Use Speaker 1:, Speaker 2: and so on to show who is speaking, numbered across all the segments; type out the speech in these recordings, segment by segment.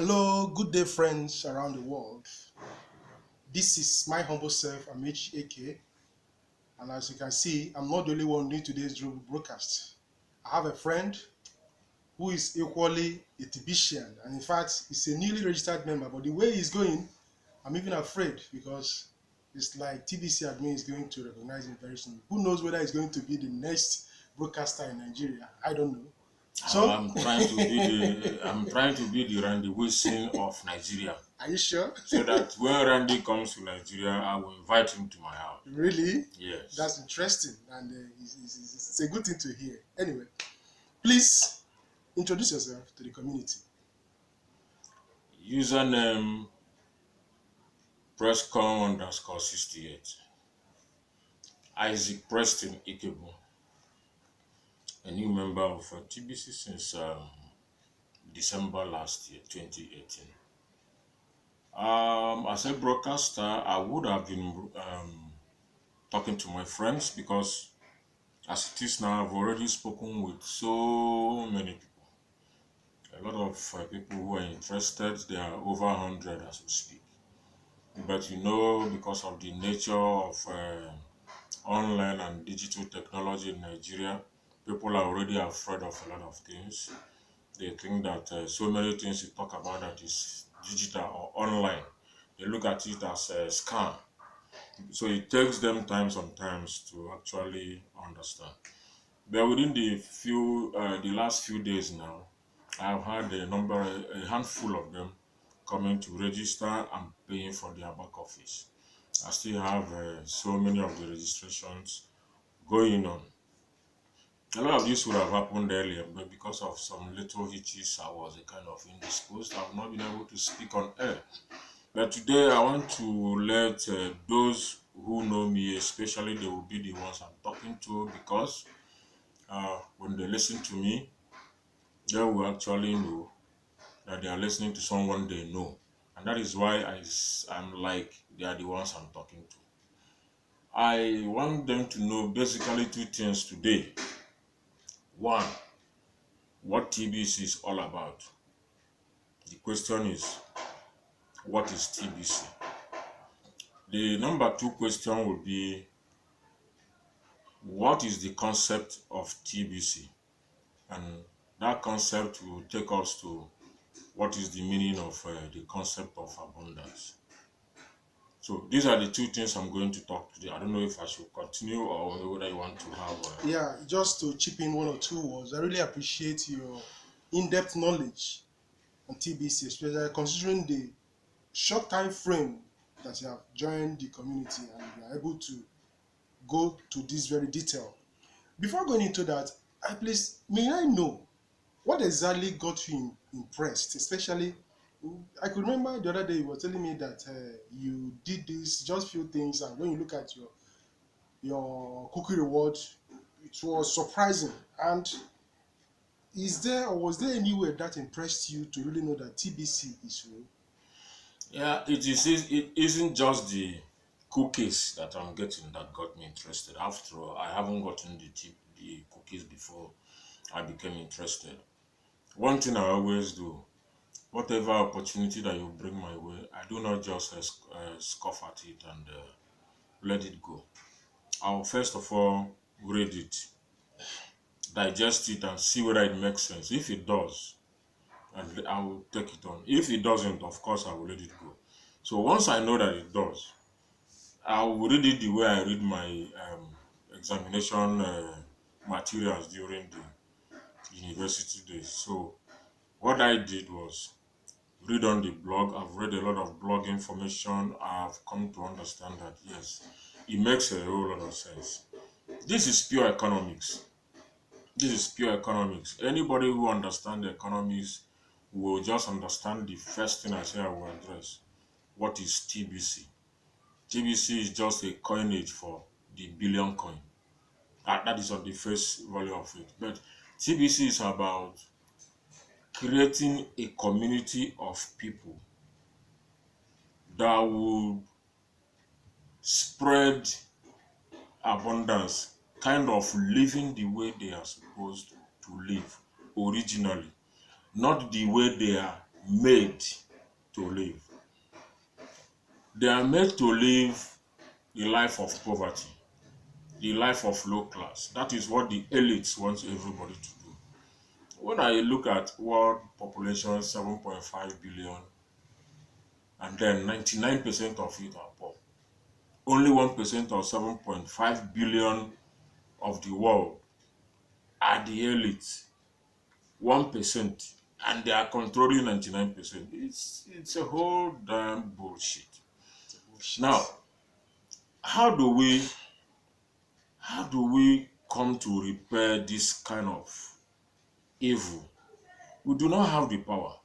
Speaker 1: Hello, good day, friends around the world. This is my humble self, Amici AK, and as you can see, I'm not the only one doing today's broadcast. I have a friend who is equally a TBCian, and in fact, he's a newly registered member. But the way he's going, I'm even afraid because it's like TBC admin is going to recognize him very soon. Who knows whether he's going to be the next broadcaster in Nigeria? I don't know. So,
Speaker 2: I'm trying to be the Randy Wilson of Nigeria.
Speaker 1: are you sure?
Speaker 2: So that when Randy comes to Nigeria, I will invite him to my house.
Speaker 1: Really?
Speaker 2: Yes.
Speaker 1: That's interesting, and it's a good thing to hear. Anyway, please introduce yourself to the community.
Speaker 2: Username Prescom_68. Isaac Preston Ikebo, a new member of TBC since December last year, 2018. As a broadcaster, I would have been talking to my friends because as it is now, I've already spoken with so many people. A lot of people who are interested, there are over 100 as we speak. But because of the nature of online and digital technology in Nigeria, people are already afraid of a lot of things. They think that so many things you talk about that is digital or online, they look at it as a scam. So it takes them time sometimes to actually understand. But within the last few days now, I've had a handful of them coming to register and paying for their back office. I still have so many of the registrations going on. A lot of this would have happened earlier, but because of some little hitches, I was a kind of indisposed. I've not been able to speak on air. But today, I want to let those who know me, especially they will be the ones I'm talking to, because when they listen to me, they will actually know that they are listening to someone they know. And that is why I'm like they are the ones I'm talking to. I want them to know basically two things today. One, what TBC is all about. The question is, what is TBC? The number two question will be, what is the concept of TBC? And that concept will take us to what is the meaning of the concept of abundance. So these are the two things I'm going to talk today. I don't know if I should continue or whether you want to have.
Speaker 1: Yeah, just to chip in one or two words, I really appreciate your in-depth knowledge on TBC, especially considering the short time frame that you have joined the community and you are able to go to this very detail. Before going into that, may I know what exactly got you impressed? Especially, I could remember the other day you were telling me that you did this just few things, and when you look at your cookie reward, it was surprising. And is there or was there anywhere that impressed you to really know that TBC is real?
Speaker 2: Yeah, it isn't just the cookies that I'm getting that got me interested. After all, I haven't gotten the cookies before I became interested. One thing I always do, whatever opportunity that you bring my way, I do not just scoff at it and let it go. I'll first of all read it, digest it, and see whether it makes sense. If it does, and I will take it on. If it doesn't, of course, I will let it go. So once I know that it does, I will read it the way I read my examination materials during the university days. So what I did was read on the blog. I've read a lot of blog information. I've come to understand that yes, it makes a whole lot of sense. This is pure economics. This is pure economics. Anybody who understands economics will just understand the first thing I say I will address. What is TBC? TBC is just a coinage for the billion coin. That is on the face value of it. But TBC is about creating a community of people that will spread abundance, kind of living the way they are supposed to live originally, not the way they are made to live. They are made to live a life of poverty, the life of low class. That is what the elites want everybody to do. When I look at world population 7.5 billion, and then 99% of it are poor, only 1% of 7.5 billion of the world are the elites. 1%, and they are controlling 99%. It's a whole damn bullshit.
Speaker 1: Bullshit.
Speaker 2: Now, how do we come to repair this kind of evil? We do not have the power.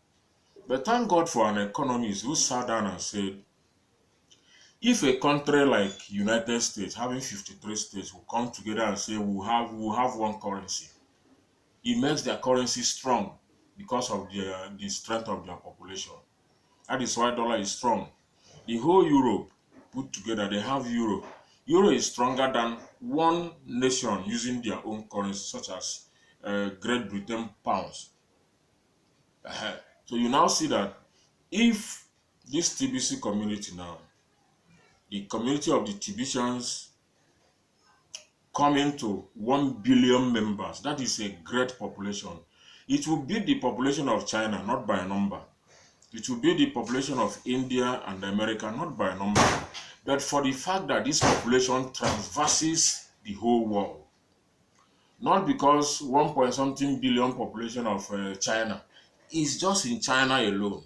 Speaker 2: But thank God for an economist who sat down and said, if a country like United States, having 53 states, will come together and say we'll have one currency, it makes their currency strong because of the strength of their population. That is why dollar is strong. The whole Europe put together, they have euro. Euro is stronger than one nation using their own currency, such as Great Britain pounds. So you now see that if this TBC community now, the community of the TBCians come into 1 billion members, that is a great population. It will beat the population of China, not by a number. It will be the population of India and America, not by a number, but for the fact that this population transverses the whole world. Not because 1 point something billion population of China is just in China alone,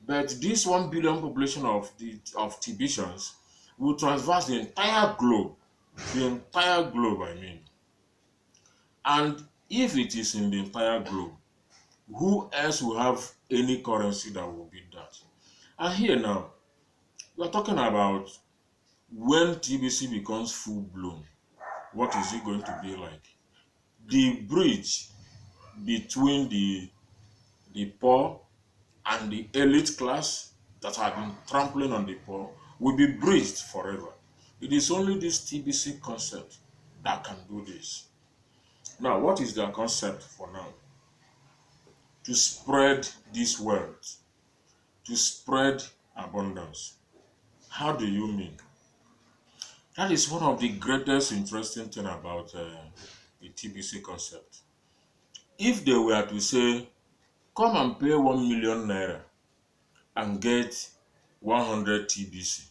Speaker 2: but this 1 billion population of Tibetians will transverse the entire globe. The entire globe, I mean. And if it is in the entire globe, who else will have any currency that will beat that? And here now, we are talking about when TBC becomes full blown, what is it going to be like? The bridge between the poor and the elite class that have been trampling on the poor will be bridged forever. It is only this TBC concept that can do this. Now, what is their concept for now? To spread this wealth, to spread abundance. How do you mean? That is one of the greatest interesting thing about the TBC concept. If they were to say, come and pay 1 million naira and get 100 TBC,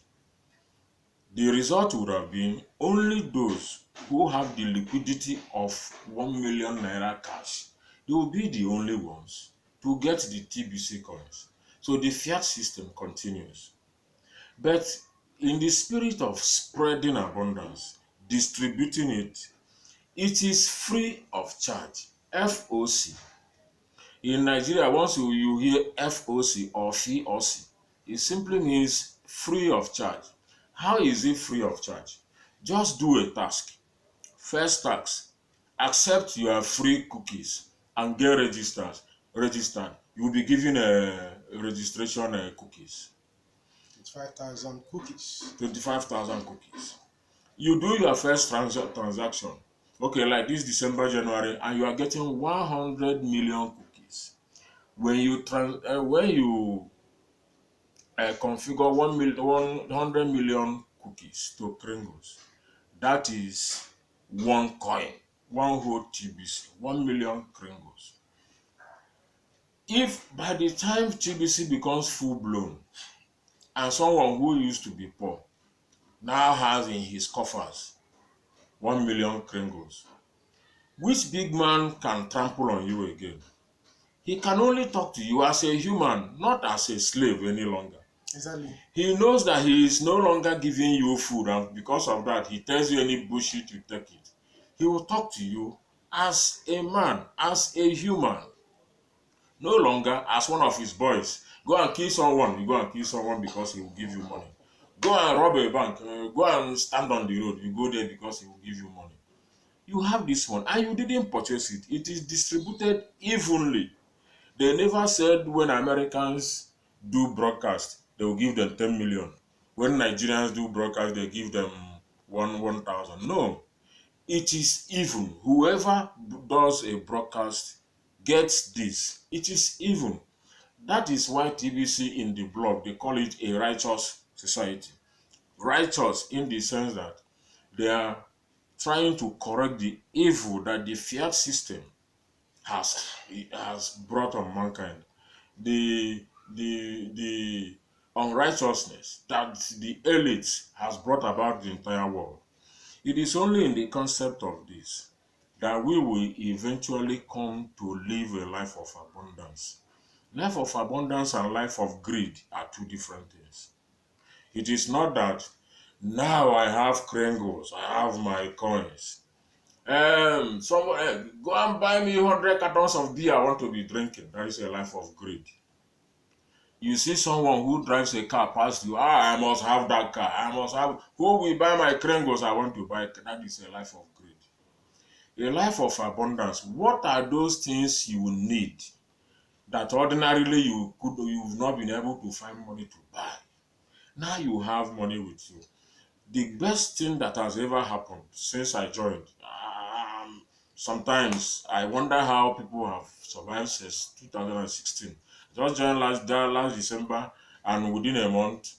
Speaker 2: the result would have been only those who have the liquidity of 1 million naira cash, they will be the only ones to get the TBC coins. So the fiat system continues. But in the spirit of spreading abundance, distributing it, it is free of charge. FOC. In Nigeria, once you hear FOC or FOC, it simply means free of charge. How is it free of charge? Just do a task. First task, accept your free cookies and get registered. You will be given a registration cookies.
Speaker 1: 25,000 cookies.
Speaker 2: 25,000 cookies. You do your first transaction. Okay, like this December, January, and you are getting 100 million cookies. When you configure 100 million cookies to Kringles, that is one coin, one whole TBC, 1 million Kringles. If by the time TBC becomes full blown, and someone who used to be poor now has in his coffers 1 million Kringles, which big man can trample on you again? He can only talk to you as a human, not as a slave any longer.
Speaker 1: Exactly.
Speaker 2: He knows that he is no longer giving you food, and because of that, he tells you any bullshit, you take it. He will talk to you as a man, as a human, no longer as one of his boys. Go and kill someone, you go and kill someone because he will give you money. Go and rob a bank, go and stand on the road, you go there because he will give you money. You have this one and you didn't purchase it. It is distributed evenly. They never said when Americans do broadcast, they will give them 10 million. When Nigerians do broadcast, they give them 1,000. No, it is even. Whoever does a broadcast gets this. It is even. That is why TBC in the blog, they call it a righteous society. Righteous in the sense that they are trying to correct the evil that the fiat system has brought on mankind. The unrighteousness that the elite has brought about the entire world. It is only in the concept of this that we will eventually come to live a life of abundance. Life of abundance and life of greed are two different things. It is not that now I have Krengos, I have my coins. Someone go and buy me 100 cartons of beer I want to be drinking. That is a life of greed. You see someone who drives a car past you, I must have that car. I must have. Who will buy my Krengos I want to buy? That is a life of greed. A life of abundance. What are those things you need that ordinarily you've not been able to find money to buy? Now you have money with you. The best thing that has ever happened since I joined. Sometimes I wonder how people have survived since 2016. Just joined last December, and within a month,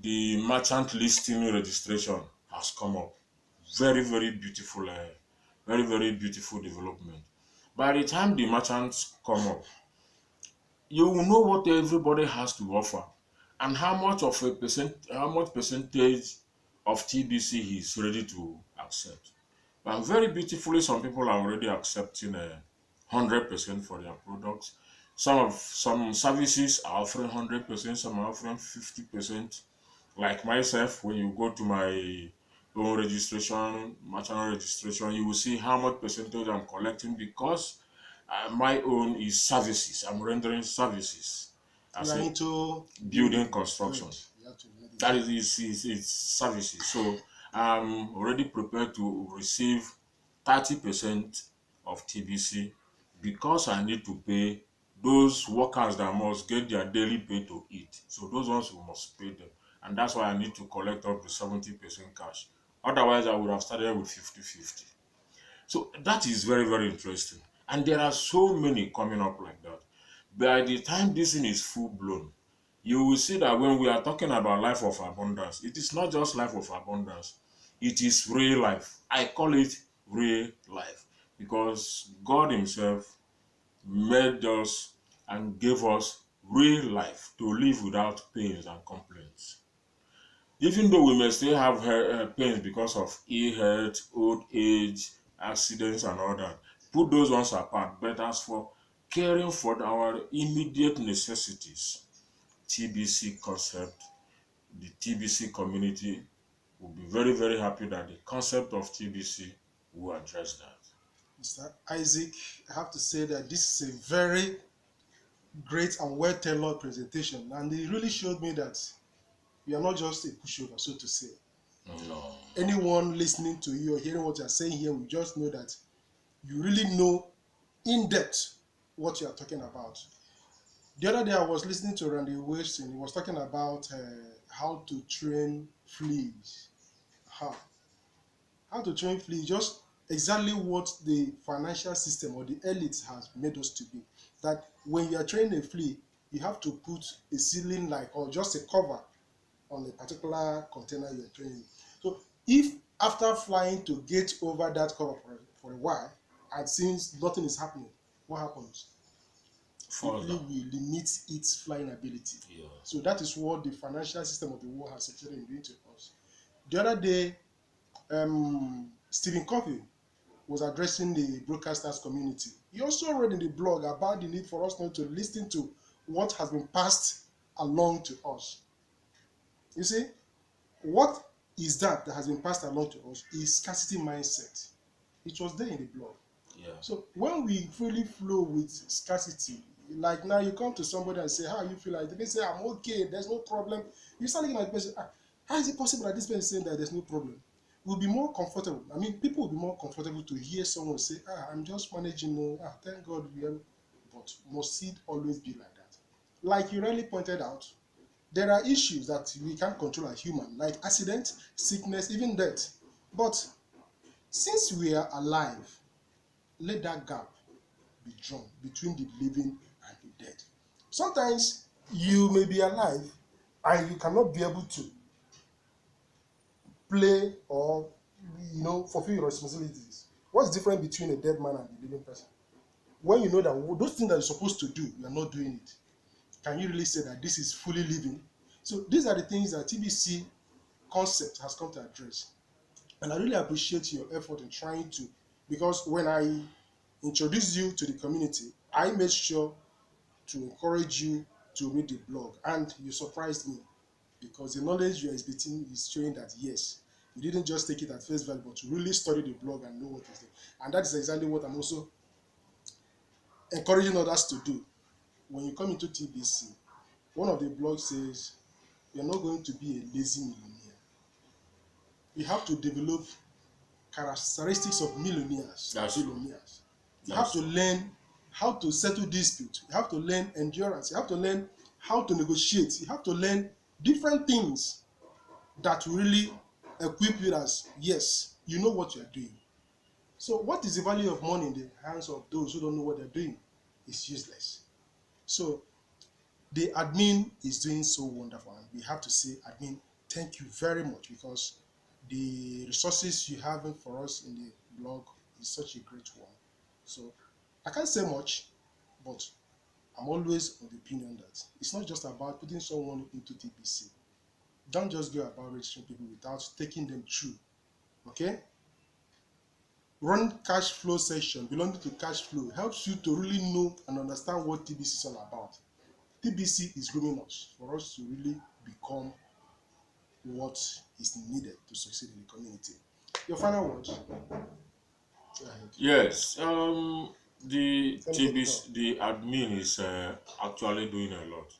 Speaker 2: the merchant listing registration has come up. Very, very beautiful, very, very beautiful development. By the time the merchants come up, you will know what everybody has to offer and how much percentage of TBC he is ready to accept. But very beautifully, some people are already accepting 100% for their products. Some services are offering 100%, some are offering 50%. Like myself, when you go to my own registration, merchant registration, you will see how much percentage I'm collecting because my own is services. I'm rendering services
Speaker 1: You
Speaker 2: as
Speaker 1: are
Speaker 2: a
Speaker 1: into
Speaker 2: building
Speaker 1: good.
Speaker 2: construction.
Speaker 1: You have to let it
Speaker 2: That
Speaker 1: go.
Speaker 2: is it's services. So I'm already prepared to receive 30% of TBC because I need to pay those workers that must get their daily pay to eat. So those ones who must pay them. And that's why I need to collect up to 70% cash. Otherwise, I would have started with 50-50. So that is very, very interesting. And there are so many coming up like that. By the time this thing is full blown, you will see that when we are talking about life of abundance, it is not just life of abundance, it is real life. I call it real life because God Himself made us and gave us real life to live without pains and complaints. Even though we may still have pains because of ill health, old age, accidents, and all that, put those ones apart. But as for caring for our immediate necessities, TBC concept, the TBC community will be very, very happy that the concept of TBC will address that.
Speaker 1: Mr. Isaac, I have to say that this is a very great and well tailored presentation, and it really showed me that you are not just a pushover, so to say.
Speaker 2: No.
Speaker 1: Anyone listening to you or hearing what you are saying here will just know that you really know in depth what you are talking about. The other day I was listening to Randy Wilson. He was talking about how to train fleas. How? How to train fleas, just exactly what the financial system or the elite has made us to be. That when you are training a flea, you have to put a ceiling like or just a cover on a particular container you're training. So if after flying to get over that cover for a while, and since nothing is happening, what happens? The
Speaker 2: Falls
Speaker 1: flea
Speaker 2: down.
Speaker 1: will limit its flying ability.
Speaker 2: Yeah.
Speaker 1: So that is what the financial system of the world has succeeded in doing to us. The other day, Stephen Covey was addressing the broadcasters community. He also wrote in the blog about the need for us not to listen to what has been passed along to us. You see, what is that has been passed along to us is scarcity mindset. It was there in the blog.
Speaker 2: Yeah.
Speaker 1: So when we fully flow with scarcity, like now you come to somebody and say, how you feel? Like they say, I'm okay, there's no problem. You start looking at the person, how is it possible that this person is saying that there's no problem? We'll be more comfortable. I mean, people will be more comfortable to hear someone say, I'm just managing, thank God we are. But must it always be like that? Like you rightly pointed out, there are issues that we can't control as human, like accident, sickness, even death. But since we are alive, let that gap be drawn between the living and the dead. Sometimes you may be alive and you cannot be able to play or fulfill your responsibilities. What's different between a dead man and a living person? When you know that those things that you're supposed to do, you are not doing it. Can you really say that this is fully living? So these are the things that TBC concept has come to address. And I really appreciate your effort in trying to, because when I introduced you to the community, I made sure to encourage you to read the blog, and you surprised me because the knowledge you are exhibiting is showing that yes, you didn't just take it at face value, but to really study the blog and know what is there. And that is exactly what I'm also encouraging others to do. When you come into TBC, one of the blogs says you're not going to be a lazy millionaire. You have to develop characteristics of millionaires and
Speaker 2: That's true.
Speaker 1: billionaires. You have
Speaker 2: That's
Speaker 1: to
Speaker 2: true.
Speaker 1: learn how to settle disputes. You have to learn endurance. You have to learn how to negotiate. You have to learn different things that will really equip you as, yes, you know what you're doing. So what is the value of money in the hands of those who don't know what they're doing? It's useless. So the admin is doing so wonderful, and we have to say, admin, thank you very much, because the resources you have for us in the blog is such a great one. So I can't say much, but I'm always of the opinion that it's not just about putting someone into TBC. Don't just go about registering people without taking them through. Okay? Run cash flow session belonging to cash flow helps you to really know and understand what TBC is all about. TBC is grooming us for us to really become what is needed to succeed in the community. Your final words? Go ahead.
Speaker 2: Yes. The
Speaker 1: Let me get it done.
Speaker 2: TBC, the admin is actually doing a lot.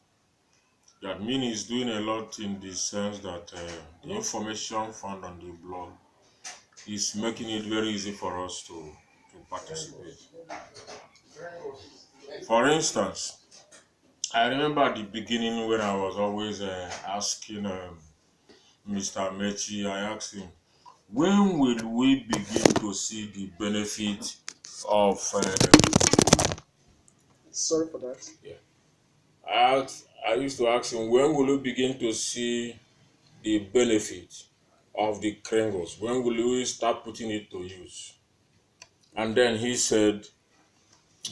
Speaker 2: The admin is doing a lot in the sense that the
Speaker 1: Hmm?
Speaker 2: information found on the blog is making it very easy for us to participate. For instance, I remember at the beginning when I was always asking Mr. Mechi, I asked him, when will we begin to see the benefit of
Speaker 1: Sorry for that.
Speaker 2: yeah. I used to ask him, when will we begin to see the benefit of the Krengels? When will we start putting it to use? And then he said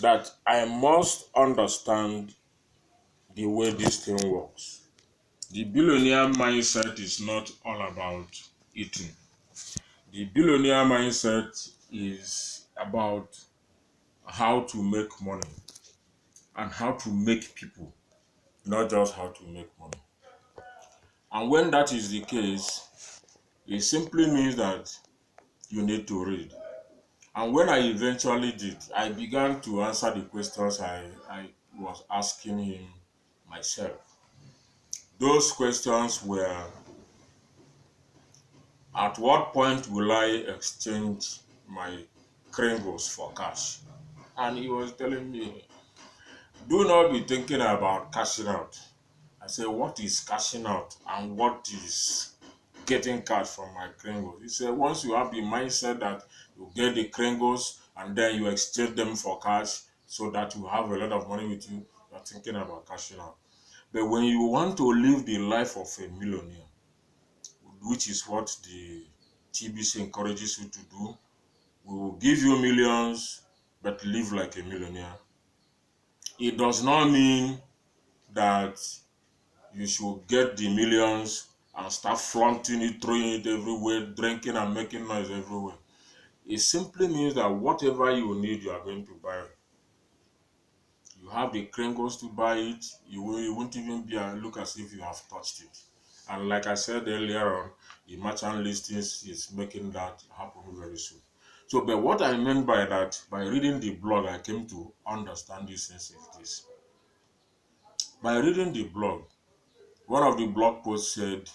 Speaker 2: that I must understand the way this thing works. The billionaire mindset is not all about eating. The billionaire mindset is about how to make money and how to make people, not just how to make money. And when that is the case, it simply means that you need to read. And when I eventually did, I began to answer the questions I was asking him myself. Those questions were, at what point will I exchange my Kringles for cash? And he was telling me, do not be thinking about cashing out. I said, what is cashing out and what is getting cash from my Kringles? He said, once you have the mindset that you get the Kringles and then you exchange them for cash so that you have a lot of money with you, you're thinking about cashing out. But when you want to live the life of a millionaire, which is what the TBC encourages you to do, we will give you millions, but live like a millionaire. It does not mean that you should get the millions and start flaunting it, throwing it everywhere, drinking and making noise everywhere. It simply means that whatever you need, you are going to buy. You have the Krengos to buy it. You won't even look as if you have touched it. And like I said earlier on, the merchant listings is making that happen very soon. So, but what I meant by that, by reading the blog, I came to understand the sense of this. By reading the blog, one of the blog posts said,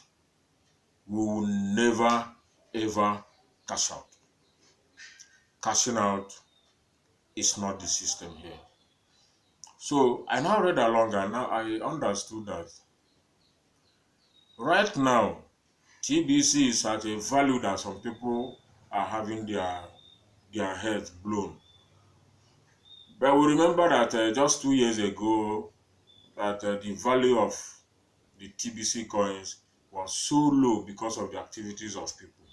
Speaker 2: we will never ever cash out. Cashing out is not the system here. So I now read along and now I understood that right now TBC is at a value that some people are having their heads blown. But we remember that just 2 years ago, that the value of the TBC coins was so low because of the activities of people.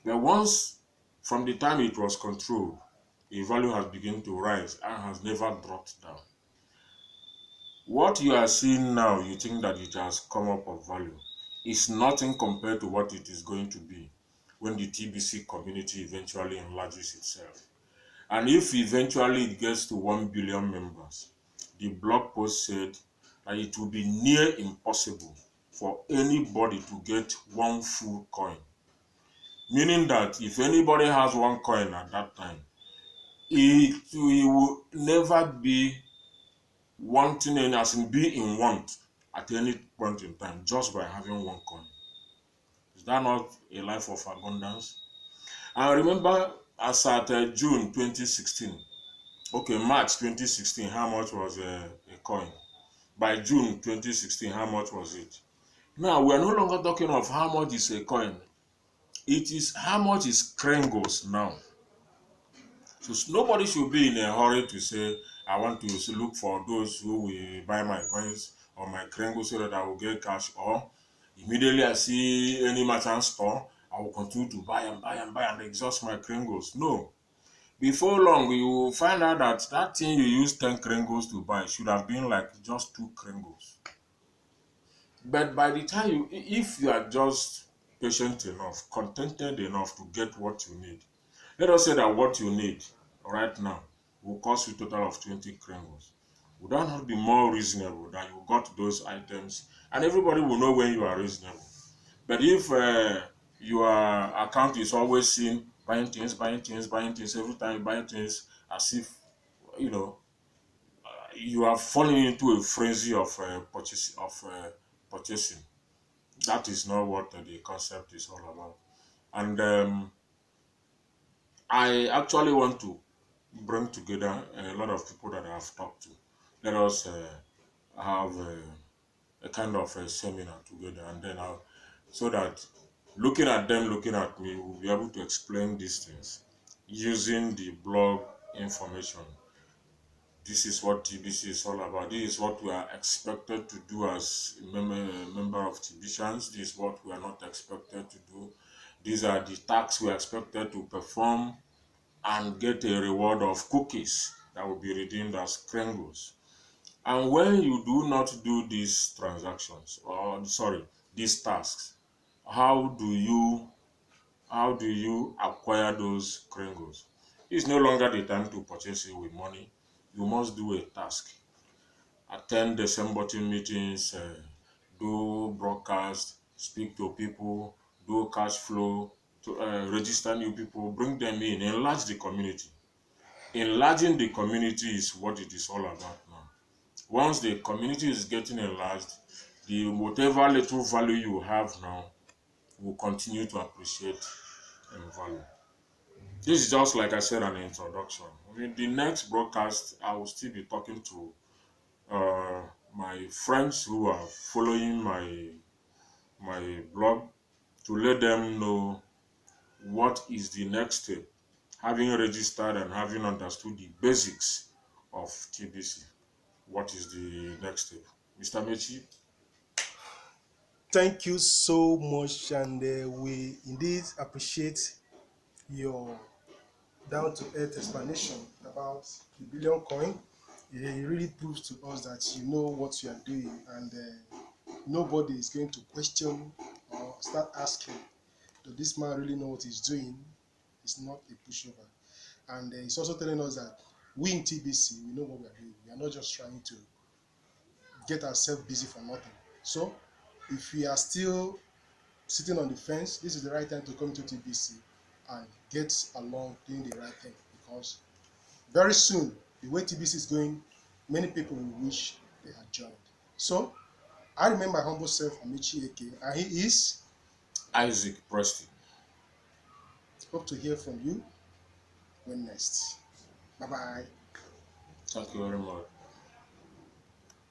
Speaker 2: But once, from the time it was controlled, the value has begun to rise and has never dropped down. What you are seeing now, you think that it has come up of value, is nothing compared to what it is going to be when the TBC community eventually enlarges itself. And if eventually it gets to 1 billion members, the blog post said that it will be near impossible for anybody to get one full coin. Meaning that if anybody has one coin at that time, it will never be wanting and as in be in want at any point in time just by having one coin. Is that not a life of abundance? I remember as at June 2016, okay, March 2016, how much was a coin? By June 2016, how much was it? Now, we are no longer talking of how much is a coin. It is how much is Krengos now. So nobody should be in a hurry to say, I want to look for those who will buy my coins or my Krengos so that I will get cash. Or immediately I see any merchant store, I will continue to buy and buy and buy and exhaust my Krengos. No. Before long, you will find out that that thing you use 10 Krengos to buy should have been like just 2 Krengos. But by the time if you are just patient enough, contented enough to get what you need, let us say that what you need right now will cost you a total of 20 Krengos. Would that not be more reasonable that you got those items and everybody will know when you are reasonable? But if your account is always seen buying things, buying things, buying things, every time you buy things as if, you know, you are falling into a frenzy of purchasing. That is not what the concept is all about. And I actually want to bring together a lot of people that I have talked to. Let us have a kind of a seminar together, and then so that looking at them, looking at me, we'll be able to explain these things using the blog information. This is what TBC is all about. This is what we are expected to do as a member of TBCians. This is what we are not expected to do. These are the tasks we are expected to perform and get a reward of cookies that will be redeemed as Krengos. And when you do not do these transactions, or sorry, these tasks, how do you acquire those Krengos? It's no longer the time to purchase it with money. You must do a task. Attend the same button meetings, do broadcast, speak to people, do cash flow, to register new people, bring them in, enlarge the community. Enlarging the community is what it is all about now. Once the community is getting enlarged, the whatever little value you have now will continue to appreciate and value. This is just like I said an introduction. In the next broadcast, I will still be talking to my friends who are following my blog to let them know what is the next step, having registered and having understood the basics of TBC. What is the next step? Mr. Mechi?
Speaker 1: Thank you so much, and we indeed appreciate your down to earth explanation about the billion coin. It really proves to us that you know what you are doing, and nobody is going to question or start asking, does this man really know what he's doing? It's not a pushover. And it's also telling us that we in TBC, we know what we are doing. We are not just trying to get ourselves busy for nothing. So if we are still sitting on the fence, this is the right time to come to TBC and get along doing the right thing, because very soon, the way TBC is going, many people will wish they had joined. So I remember my humble self, Amici Eke, and he is.
Speaker 2: Isaac Preston.
Speaker 1: Hope to hear from you when next. Bye bye.
Speaker 2: Thank you very much.